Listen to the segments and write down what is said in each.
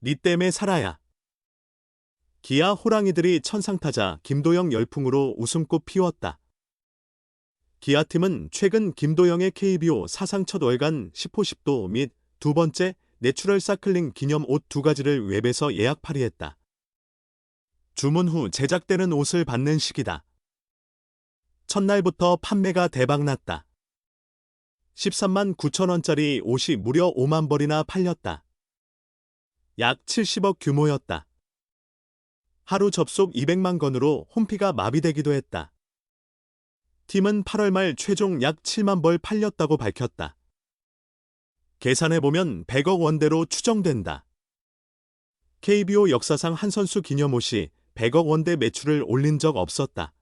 니 땜에 살아야. 기아 호랑이들이 천상타자 김도영 열풍으로 웃음꽃 피웠다. 기아팀은 최근 김도영의 KBO 사상 첫 월간 10호 10도 및 두 번째 내추럴 사클링 기념 옷 두 가지를 웹에서 예약 발의했다. 주문 후 제작되는 옷을 받는 시기다. 첫날부터 판매가 대박났다. 13만 9천 원짜리 옷이 무려 5만 벌이나 팔렸다. 약 70억 규모였다. 하루 접속 200만 건으로 홈피가 마비되기도 했다. 팀은 8월 말 최종 약 7만 벌 팔렸다고 밝혔다. 계산해보면 100억 원대로 추정된다. KBO 역사상 한 선수 기념옷이 100억 원대 매출을 올린 적 없었다.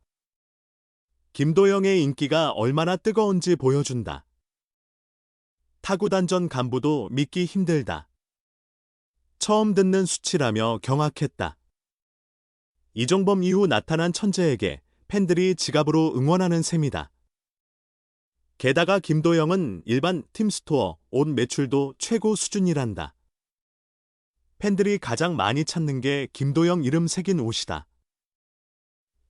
김도영의 인기가 얼마나 뜨거운지 보여준다. 타구단전 간부도 믿기 힘들다. 처음 듣는 수치라며 경악했다. 이종범 이후 나타난 천재에게 팬들이 지갑으로 응원하는 셈이다. 게다가 김도영은 일반 팀스토어 옷 매출도 최고 수준이란다. 팬들이 가장 많이 찾는 게 김도영 이름 새긴 옷이다.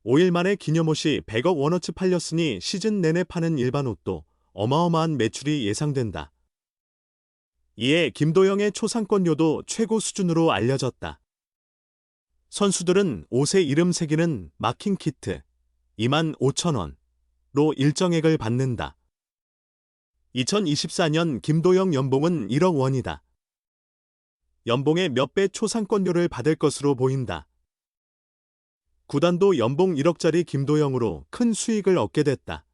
5일 만에 기념옷이 100억 원어치 팔렸으니 시즌 내내 파는 일반 옷도 어마어마한 매출이 예상된다. 이에 김도영의 초상권료도 최고 수준으로 알려졌다. 선수들은 옷에 이름 새기는 마킹 키트 2만 5천 원로 일정액을 받는다. 2024년 김도영 연봉은 1억 원이다. 연봉의 몇 배 초상권료를 받을 것으로 보인다. 구단도 연봉 1억짜리 김도영으로 큰 수익을 얻게 됐다.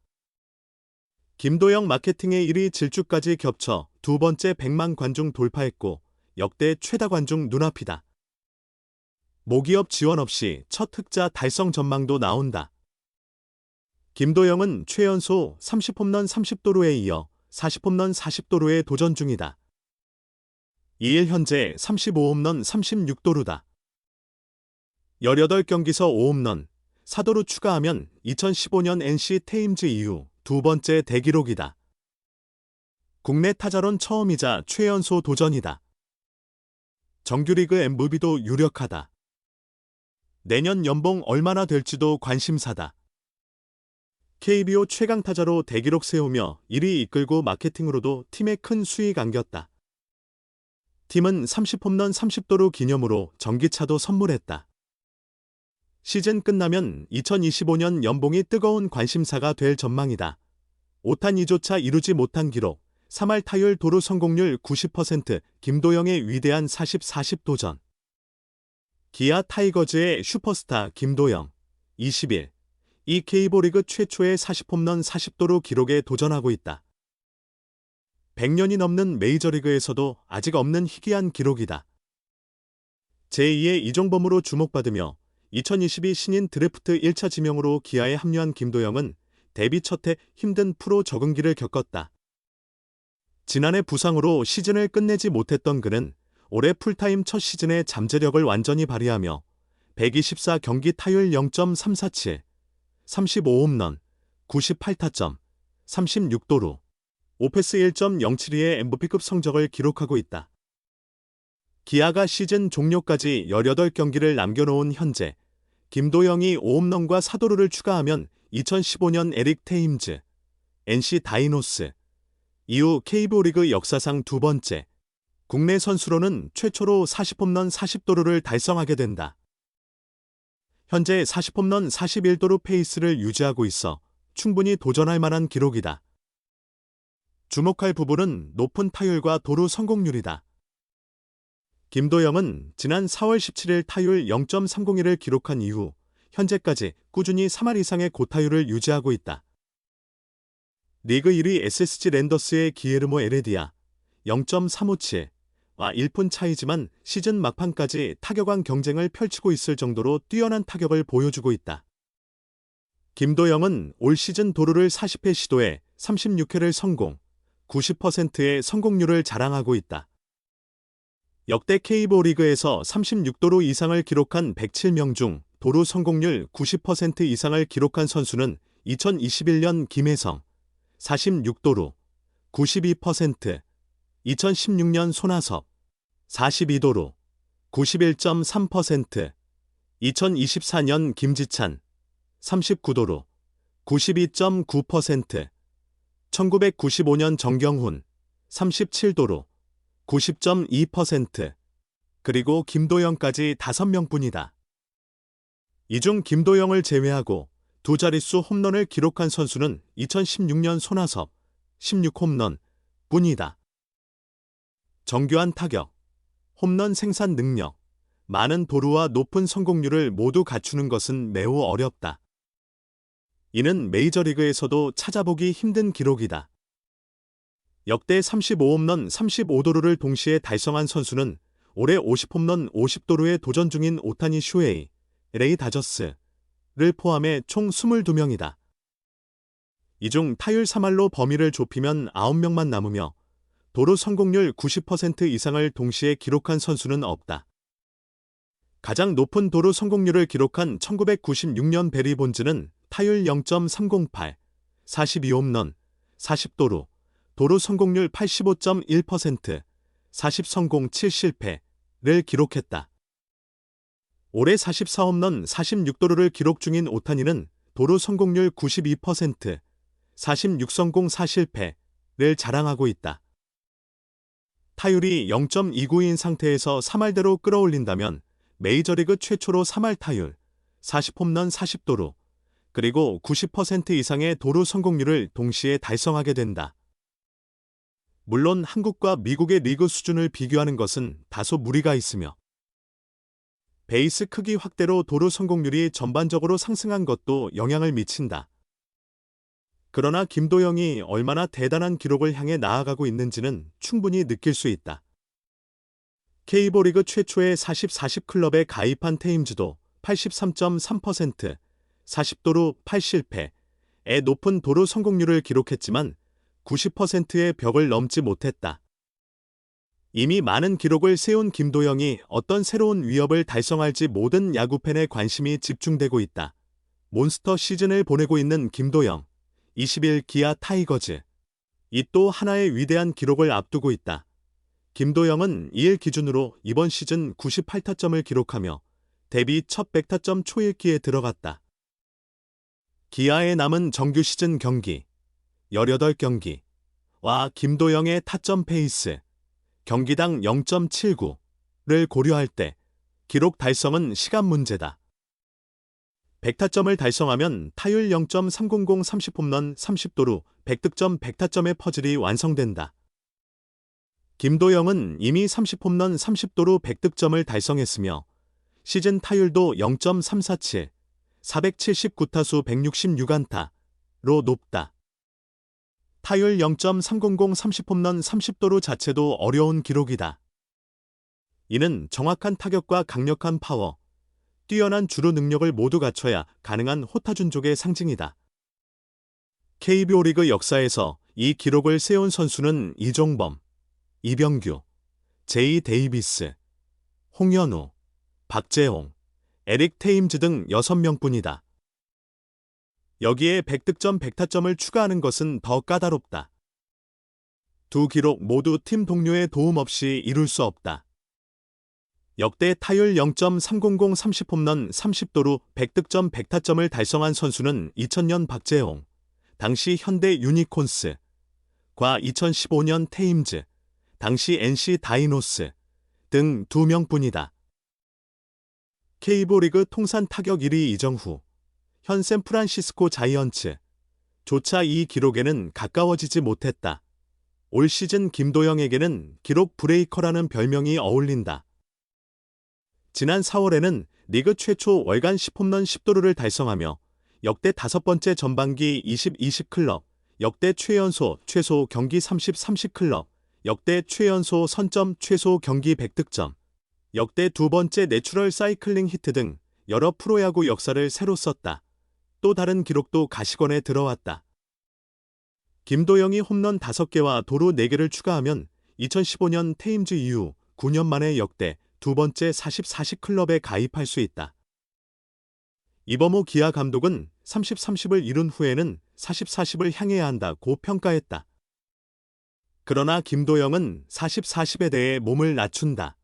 김도영 마케팅의 1위 질주까지 겹쳐 두 번째 100만 관중 돌파했고 역대 최다 관중 눈앞이다. 모기업 지원 없이 첫 흑자 달성 전망도 나온다. 김도영은 최연소 30홈런 30도루에 이어 40홈런 40도루에 도전 중이다. 2일 현재 35홈런 36도루다. 18경기서 5홈런, 4도루 추가하면 2015년 NC 테임즈 이후 두 번째 대기록이다. 국내 타자론 처음이자 최연소 도전이다. 정규리그 MVP도 유력하다. 내년 연봉 얼마나 될지도 관심사다. KBO 최강 타자로 대기록 세우며 1위 이끌고 마케팅으로도 팀에 큰 수익 안겼다. 팀은 30홈런 30도루 기념으로 전기차도 선물했다. 시즌 끝나면 2025년 연봉이 뜨거운 관심사가 될 전망이다. 5탄 2조차 이루지 못한 기록, 3할 타율 도루 성공률 90% 김도영의 위대한 40-40 도전. 기아 타이거즈의 슈퍼스타 김도영 20일 이 K리그 최초의 40홈런 40도루 기록에 도전하고 있다. 100년이 넘는 메이저리그에서도 아직 없는 희귀한 기록이다. 제2의 이종범으로 주목받으며 2022 신인 드래프트 1차 지명으로 기아에 합류한 김도영은 데뷔 첫해 힘든 프로 적응기를 겪었다. 지난해 부상으로 시즌을 끝내지 못했던 그는 올해 풀타임 첫 시즌에 잠재력을 완전히 발휘하며 124경기 타율 0.347, 35홈런, 98타점, 36도루, 오패스 1.072의 MVP급 성적을 기록하고 있다. 기아가 시즌 종료까지 18경기를 남겨놓은 현재 김도영이 5홈런과 4도루를 추가하면 2015년 에릭 테임즈, NC 다이노스, 이후 KBO 리그 역사상 두 번째, 국내 선수로는 최초로 40홈런 40도루를 달성하게 된다. 현재 40홈런 41도루 페이스를 유지하고 있어 충분히 도전할 만한 기록이다. 주목할 부분은 높은 타율과 도루 성공률이다. 김도영은 지난 4월 17일 타율 0.301을 기록한 이후 현재까지 꾸준히 3할 이상의 고타율을 유지하고 있다. 리그 1위 SSG 랜더스의 기에르모 에레디아 0.357와 1푼 차이지만 시즌 막판까지 타격왕 경쟁을 펼치고 있을 정도로 뛰어난 타격을 보여주고 있다. 김도영은 올 시즌 도루를 40회 시도해 36회를 성공, 90%의 성공률을 자랑하고 있다. 역대 KBO 리그에서 36도루 이상을 기록한 107명 중 도루 성공률 90% 이상을 기록한 선수는 2021년 김혜성 46도루 92%, 2016년 손아섭 42도루 91.3%, 2024년 김지찬 39도루 92.9%, 1995년 정경훈 37도루 90.2%, 그리고 김도영까지 5명뿐이다. 이 중 김도영을 제외하고 두 자릿수 홈런을 기록한 선수는 2016년 손아섭 16홈런 뿐이다. 정교한 타격, 홈런 생산 능력, 많은 도루와 높은 성공률을 모두 갖추는 것은 매우 어렵다. 이는 메이저리그에서도 찾아보기 힘든 기록이다. 역대 35홈런 35도루를 동시에 달성한 선수는 올해 50홈런 50도루에 도전 중인 오타니 슈에이, 레이 다저스를 포함해 총 22명이다. 이 중 타율 3할로 범위를 좁히면 9명만 남으며 도루 성공률 90% 이상을 동시에 기록한 선수는 없다. 가장 높은 도루 성공률을 기록한 1996년 베리 본즈는 타율 0.308, 42홈런, 40도루, 도루 성공률 85.1%, 40성공 7실패를 기록했다. 올해 44홈런 46도루를 기록 중인 오타니는 도루 성공률 92%, 46성공 4실패를 자랑하고 있다. 타율이 0.29인 상태에서 3할대로 끌어올린다면 메이저리그 최초로 3할 타율, 40홈런 40도루, 그리고 90% 이상의 도루 성공률을 동시에 달성하게 된다. 물론 한국과 미국의 리그 수준을 비교하는 것은 다소 무리가 있으며 베이스 크기 확대로 도루 성공률이 전반적으로 상승한 것도 영향을 미친다. 그러나 김도영이 얼마나 대단한 기록을 향해 나아가고 있는지는 충분히 느낄 수 있다. K리그 최초의 40-40 클럽에 가입한 테임즈도 83.3%, 40도루 8실패의 높은 도루 성공률을 기록했지만 90%의 벽을 넘지 못했다. 이미 많은 기록을 세운 김도영이 어떤 새로운 위협을 달성할지 모든 야구팬의 관심이 집중되고 있다. 몬스터 시즌을 보내고 있는 김도영, 20일 기아 타이거즈. 이 또 하나의 위대한 기록을 앞두고 있다. 김도영은 2일 기준으로 이번 시즌 98타점을 기록하며 데뷔 첫 100타점 초읽기에 들어갔다. 기아에 남은 정규 시즌 경기 18경기와 김도영의 타점 페이스 경기당 0.79를 고려할 때 기록 달성은 시간 문제다. 100타점을 달성하면 타율 0.300 30홈런 30도루 100득점 100타점의 퍼즐이 완성된다. 김도영은 이미 30홈런 30도루 100득점을 달성했으며 시즌 타율도 0.347, 479타수 166안타로 높다. 타율 0.300 30홈런 30도루 자체도 어려운 기록이다. 이는 정확한 타격과 강력한 파워, 뛰어난 주루 능력을 모두 갖춰야 가능한 호타준족의 상징이다. KBO 리그 역사에서 이 기록을 세운 선수는 이종범, 이병규, 제이 데이비스, 홍현우, 박재홍, 에릭 테임즈 등 6명뿐이다. 여기에 100득점 100타점을 추가하는 것은 더 까다롭다. 두 기록 모두 팀 동료의 도움 없이 이룰 수 없다. 역대 타율 0.300 30홈런 30도루 100득점 100타점을 달성한 선수는 2000년 박재홍, 당시 현대 유니콘스, 과 2015년 테임즈, 당시 NC 다이노스 등 2명뿐이다. KBO 리그 통산 타격 1위 이정후, 현 샌프란시스코 자이언츠 조차 이 기록에는 가까워지지 못했다. 올 시즌 김도영에게는 기록 브레이커라는 별명이 어울린다. 지난 4월에는 리그 최초 월간 10홈런 10도루를 달성하며 역대 5번째 전반기 20-20 클럽, 역대 최연소 최소 경기 30-30 클럽, 역대 최연소 선점 최소 경기 100득점, 역대 2번째 내추럴 사이클링 히트 등 여러 프로야구 역사를 새로 썼다. 또 다른 기록도 가시권에 들어왔다. 김도영이 홈런 5개와 도루 4개를 추가하면 2015년 테임즈 이후 9년 만에 역대 2번째 40-40 클럽에 가입할 수 있다. 이범호 기아 감독은 30-30을 이룬 후에는 40-40을 향해야 한다고 평가했다. 그러나 김도영은 40-40에 대해 몸을 낮춘다.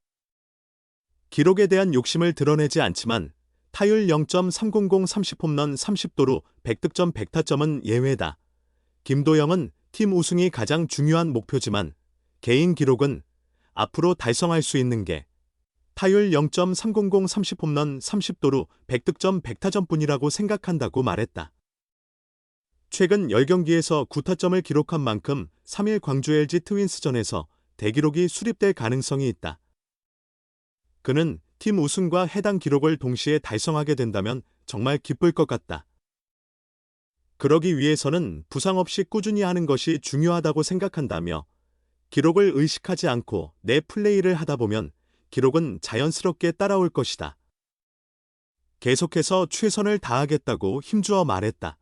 기록에 대한 욕심을 드러내지 않지만 타율 0.300 30홈런 30도루 100득점 100타점은 예외다. 김도영은 팀 우승이 가장 중요한 목표지만 개인 기록은 앞으로 달성할 수 있는 게 타율 0.300 30홈런 30도루 100득점 100타점뿐이라고 생각한다고 말했다. 최근 10경기에서 9타점을 기록한 만큼 3일 광주 LG 트윈스전에서 대기록이 수립될 가능성이 있다. 그는 팀 우승과 해당 기록을 동시에 달성하게 된다면 정말 기쁠 것 같다. 그러기 위해서는 부상 없이 꾸준히 하는 것이 중요하다고 생각한다며 기록을 의식하지 않고 내 플레이를 하다 보면 기록은 자연스럽게 따라올 것이다. 계속해서 최선을 다하겠다고 힘주어 말했다.